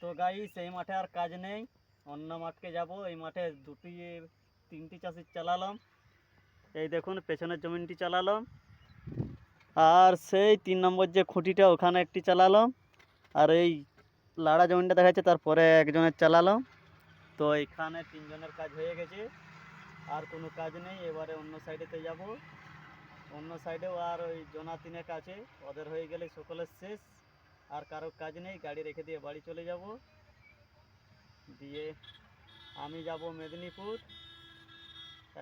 তো গাইস এই মাঠে আর কাজ নেই, অন্য মাঠকে যাব। এই মাঠে তিনটি চাষি চালালাম, এই দেখুন পেছনের জমিনটি চালালাম, আর সেই 3 নম্বর যে খুঁটিটা ওখানে একটি চালালাম, আর এই লাড়া জমিনটা দেখা যাচ্ছে তারপরে একজনের চালালাম। তো এখানে 3জনের কাজ হয়ে গেছে, আর কোনো কাজ নেই। এবারে অন্য সাইডেতে যাব, অন্য সাইডেও আর ওই জনা 3 আছে, ওদের হয়ে গেলে সকলের শেষ, আর কারো কাজ নেই। গাড়ি রেখে দিয়ে বাড়ি চলে যাব। দিয়ে আমি যাব মেদিনীপুর,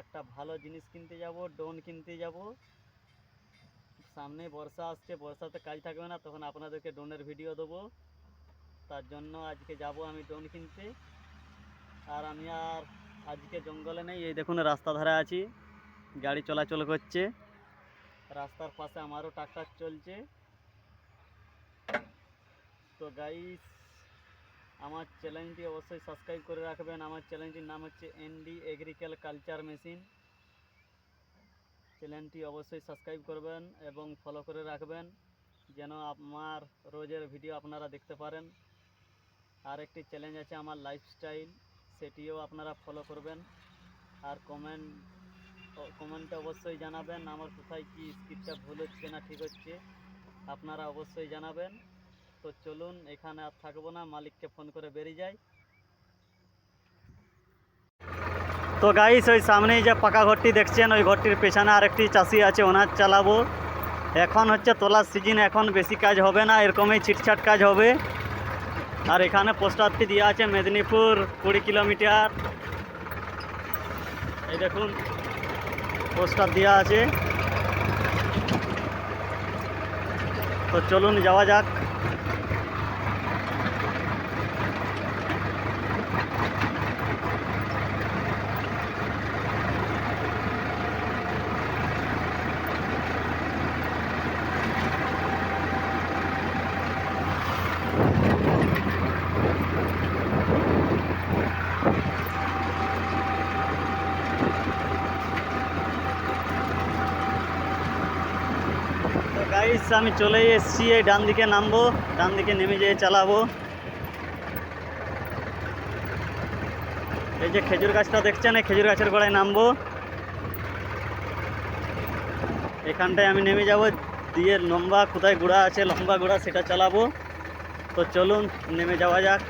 একটা ভালো জিনিস কিনতে যাব, ড্রোন কিনতে যাব। সামনে বর্ষা আসছে, বর্ষাতে কাজ থাকবে না, তখন আপনাদেরকে ড্রোনের ভিডিও দেবো। তার জন্য আজকে যাব আমি ড্রোন কিনতে। আর আমি আর আজকে জঙ্গলে নেই, এই দেখুন রাস্তা ধারে আছি, গাড়ি চলাচল করছে, রাস্তার পাশে আমারও ট্রাক্টর চলছে। তো গাইস আমার চ্যানেলটি অবশ্যই সাবস্ক্রাইব করে রাখবেন। আমার চ্যানেলটির নাম হচ্ছে এনডি এগ্রিকালচার মেশিন। চ্যানেলটি অবশ্যই সাবস্ক্রাইব করবেন এবং ফলো করে রাখবেন, যেন আমার রোজের ভিডিও আপনারা দেখতে পারেন। আর একটি চ্যালেঞ্জ আছে আমার লাইফস্টাইল, সেটিও আপনারা ফলো করবেন। আর কমেন্টে অবশ্যই জানাবেন আমার কোথায় কি স্ক্রিপ্টটা ভুল হচ্ছে না ঠিক হচ্ছে, আপনারা অবশ্যই জানাবেন। তো চলুন, এখানে আর থাকবো না, মালিককে ফোন করে বেরিয়ে যাই। তো গাইস ওই সামনেই যে পাকা ঘরটি দেখছেন, ওই ঘরটির পেছনে আরেকটি চাষি আছে, ওনার চালাবো। এখন হচ্ছে তোলার সিজন, এখন বেশি কাজ হবে না, এরকমই ছিটছাট কাজ হবে। আর এখানে পোস্টারটি দেওয়া আছে মেদিনীপুর 20 কিলোমিটার, এই দেখুন পোস্টার দেওয়া আছে। তো চলুন যাওয়া যাক। তো গাইস আমি চলে এসেছি, এই ডান দিকে নামবো, ডান দিকে নেমে যেয়ে চালাবো। এই যে খেজুর গাছটা দেখছেন, এই খেজুর গাছের গোড়ায় নামবো। এখানটায় আমি নেমে যাব, দিয়ে লম্বা কোথায় গোড়া আছে, লম্বা গোড়া সেটা চালাবো। তো চলুন নেমে যাওয়া যাক।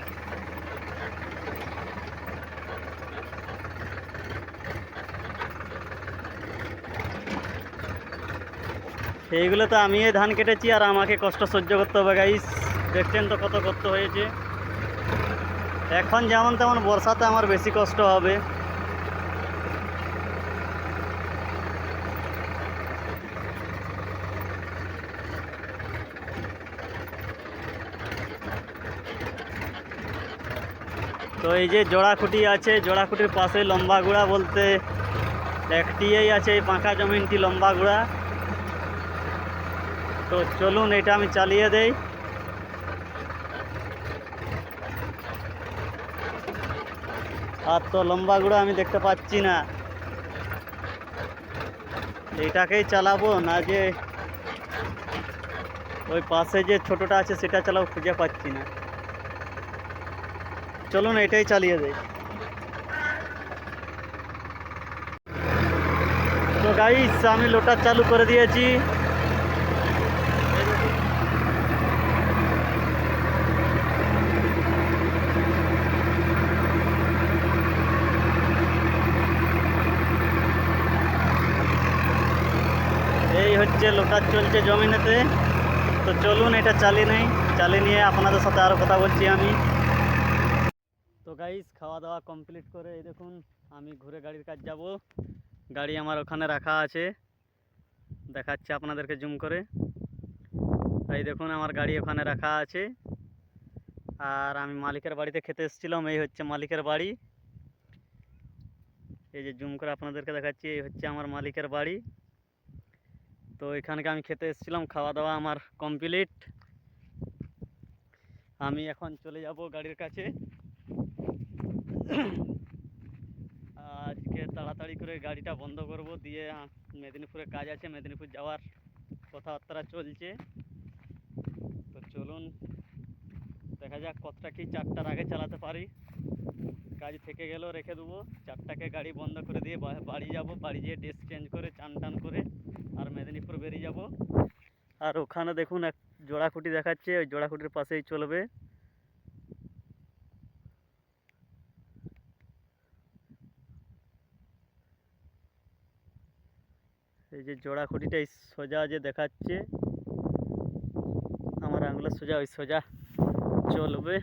এইগুলো তো আমি ধান কেটেছি, আর আমাকে কষ্ট সহ্য করতে হবে গাইস, দেখছেন তো কত কষ্ট হয়েছে। এখন যেমন তেমন, বর্ষাতে আমার বেশি কষ্ট হবে। তো এই যে জোড়া খুঁটি আছে, জোড়া খুঁটির পাশে লম্বা গুড়া বলতে একটিই আছে, এই পাকা জমিনটি লম্বা গুড়া। তো চলুন এটা আমি চালিয়ে দেই। আর তো লম্বা গুড়া আমি দেখতে পাচ্ছি না, এইটাকেই চালাবো না যে ওই পাশে যে ছোটটা আছে সেটা চালাবো, খুঁজে পাচ্ছি না। চলুন এটাই চালিয়ে দেই। তো গাইস আমি লোটার চালু করে দিয়েছি। এই হচ্ছে লোটার চলছে জমিনেতে। তো চলুন এটা চালিয়ে নেই, চালিয়ে নিয়ে আপনাদের সাথে আরও কথা বলছি আমি। তো গাইস খাওয়া দাওয়া কমপ্লিট করে এই দেখুন আমি ঘুরে গাড়ির কাজ যাব। গাড়ি আমার ওখানে রাখা আছে, দেখাচ্ছে আপনাদেরকে জুম করে। এই দেখুন আমার গাড়ি ওখানে রাখা আছে, আর আমি মালিকের বাড়িতে খেতে এসেছিলাম। এই হচ্ছে মালিকের বাড়ি, এই যে জুম করে আপনাদেরকে দেখাচ্ছি, এই হচ্ছে আমার মালিকের বাড়ি। তো এখানকে আমি খেতে এসেছিলাম, খাওয়া দাওয়া আমার কমপ্লিট। আমি এখন চলে যাব গাড়ির কাছে। আজকে তাড়াতাড়ি করে গাড়িটা বন্ধ করব, দিয়ে মেদিনীপুরে কাজ আছে, মেদিনীপুর যাওয়ার কথাবার্তা চলছে। তো চলুন দেখা দেখা যাক কতটা কি 4টার আগে চালাতে পারি। কাজ থেকে গেলেও রেখে দেবো, 4টাকে গাড়ি বন্ধ করে দিয়ে বাড়ি যাব, বাড়ি যেয়ে ড্রেস চেঞ্জ করে চান টান করে আর মেদিনীপুর বেরিয়ে যাব। আর ওখানে দেখুন এক জোড়া খুঁটি দেখাচ্ছে, ওই জোড়া খুঁটির পাশেই চলবে। এই যে জোড়া খুঁটিটা সোজা যে দেখাচ্ছে আমার আঙুলের সোজা, ওই সোজা চলবে।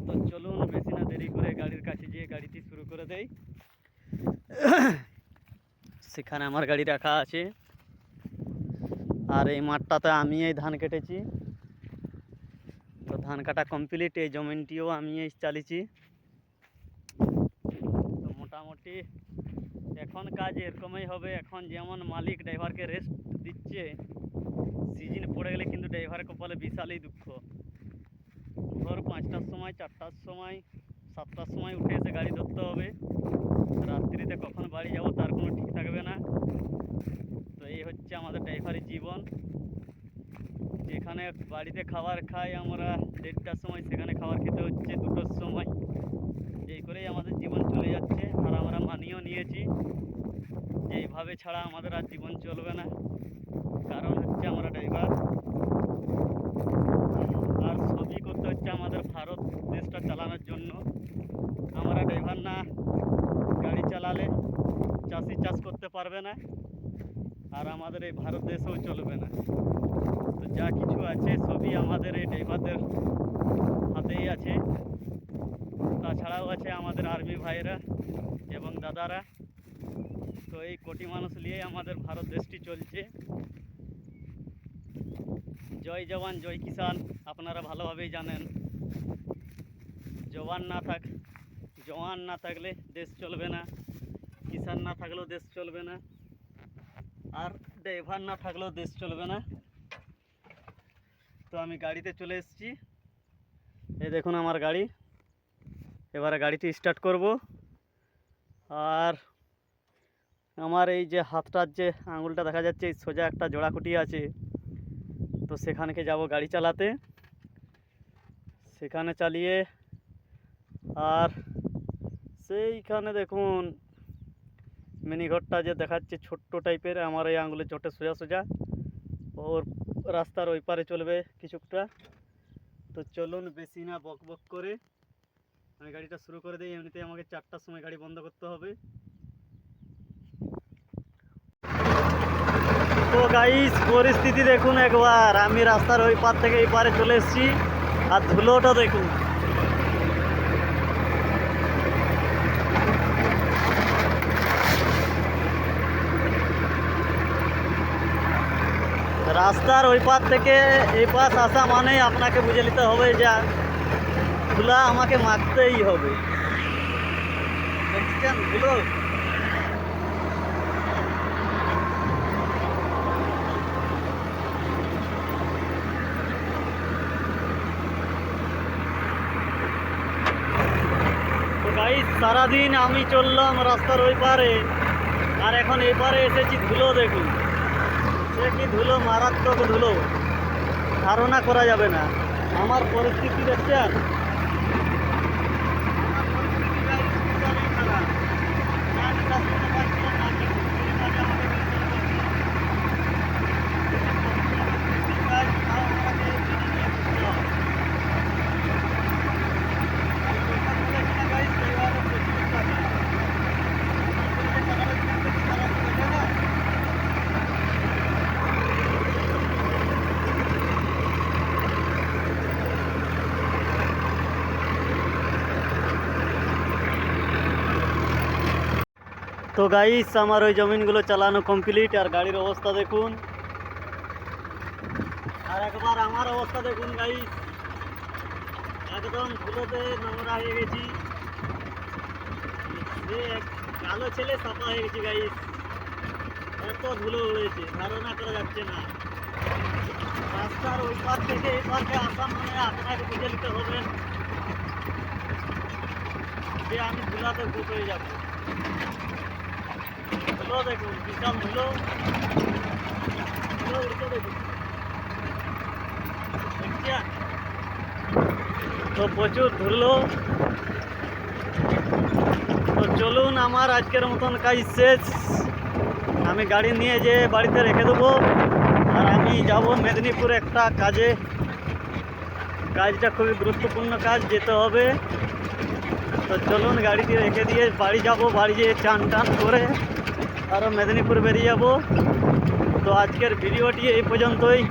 তো চলুন বেশি না দেরি করে গাড়ির কাছে গিয়ে গাড়িটি শুরু করে দেই। সেখানে আমার গাড়ি রাখা আছে। আর এই মাঠটাতে আমি এই ধান কেটেছি, তো ধান কাটা কমপ্লিট। এই জমিনটিও আমি এই চালিয়েছি। তো মোটামুটি এখন কাজ এরকমই হবে। এখন যেমন মালিক ড্রাইভারকে রেস্ট দিচ্ছে, সিজন পড়ে গেলে কিন্তু ড্রাইভারের কপালে বিশালই দুঃখ। ভোর 5টার সময়, 4টার সময়, 7টার সময় উঠে এসে গাড়ি ধরতে হবে। রাত্রিতে কখন বাড়ি যাব তার কোনো ঠিক থাকবে না। তো এই হচ্ছে আমাদের ড্রাইভারের জীবন। যেখানে বাড়িতে খাবার খাই আমরা 1:30টার সময়, সেখানে খাবার খেতে হচ্ছে 2টোর সময়। এই করেই আমাদের জীবন চলে যাচ্ছে। আর আমরা মানিয়েও নিয়েছি যে এইভাবে ছাড়া আমাদের আর জীবন চলবে না। কারণ হচ্ছে আমরা ড্রাইভার। আর সবই করতে হচ্ছে আমাদের ভারত দেশটা চালানোর জন্য। আমরা ড্রাইভার না গাড়ি চালালে চাষি চাষ করতে পারবে না, আর আমাদের এই ভারত দেশেও চলবে না। তো যা কিছু আছে সবই আমাদের এই ড্রাইভারদের হাতেই আছে। তাছাড়াও আছে আমাদের আর্মি ভাইরা এবং দাদারা। তো এই কোটি মানুষ নিয়েই আমাদের ভারত দেশটি চলছে। জয় জওয়ান জয় কিষান আপনারা ভালোভাবেই জানেন। জওয়ান না থাকলে দেশ চলবে না, কিষান না থাকলেও দেশ চলবে না, আর ড্রাইভার না থাকলেও দেশ চলবে না। তো আমি গাড়িতে চলে এসেছি। এই দেখুন আমার গাড়ি। এবারে গাড়িটি স্টার্ট করব। আর আমার এই যে হাতটার যে আঙুলটা দেখা যাচ্ছে, এই সোজা একটা জোড়া খুঁটি আছে, তো সেখানকে যাব গাড়ি চালাতে। সেখানে চালিয়ে আর সেইখানে দেখুন মিনিঘরটা যে দেখাচ্ছে ছোট্ট টাইপের, আমার এই আঙুলের চোটে সোজা সোজা ওর রাস্তার ওই পারে চলবে কিছুটা। তো চলুন বেশি না বক বক করে আমি গাড়িটা শুরু করে দিই। এমনিতেই আমাকে 4টার সময় গাড়ি বন্ধ করতে হবে। তো গাইস পরিস্থিতি দেখুন একবার, আমি রাস্তার ওই পার থেকে এই পারে চলে এসেছি। আর ধুলোটা দেখুন। রাস্তার ওই পার থেকে এই পাশ আসা মানেই আপনাকে বুঝে নিতে হবে যে ধুলা আমাকে মাখতেই হবে। দেখছেন ধুলো? তো গাইস সারাদিন আমি চললাম রাস্তার ওই পারে, আর এখন এই পারে এসেছি। ধুলো দেখুন, সে কি ধুলো, মারাত্মক ধুলো, ধারণা করা যাবে না। আমার পরিস্থিতি দেখছেন? তো গাইস আমার ওই জমিনগুলো চালানো কমপ্লিট। আর গাড়ির অবস্থা দেখুন, আর একবার আমার অবস্থা দেখুন গাইস। একদম ধুলোতে নোংরা হয়ে গেছি, কালো ছেলে সাফা হয়ে গেছি গাইস। এত ধুলো উড়েছে ধারণা করা যাচ্ছে না। রাস্তার ওই পার থেকে এই পারকে আসা মানে আপনাকে বুঝে নিতে হবে যে আমি ধুলাতে ভূত হয়ে যাবো। ধুলো দেখুন, বিশাল ধুলো উড়তে দেখুন। তো প্রচুর ধরলো। তো চলুন, আমার আজকের মতন কাজ শেষ। আমি গাড়ি নিয়ে যে বাড়িতে রেখে দেবো, আর আমি যাব মেদিনীপুর একটা কাজে। কাজটা খুবই গুরুত্বপূর্ণ কাজ, যেতে হবে। তো চলুন, গাড়িটি রেখে দিয়ে বাড়ি যাব। বাড়ি যেয়ে চান টান করে আরও মেদিনীপুর বেরিয়ে যাব। তো আজকের ভিডিওটি এই পর্যন্তই।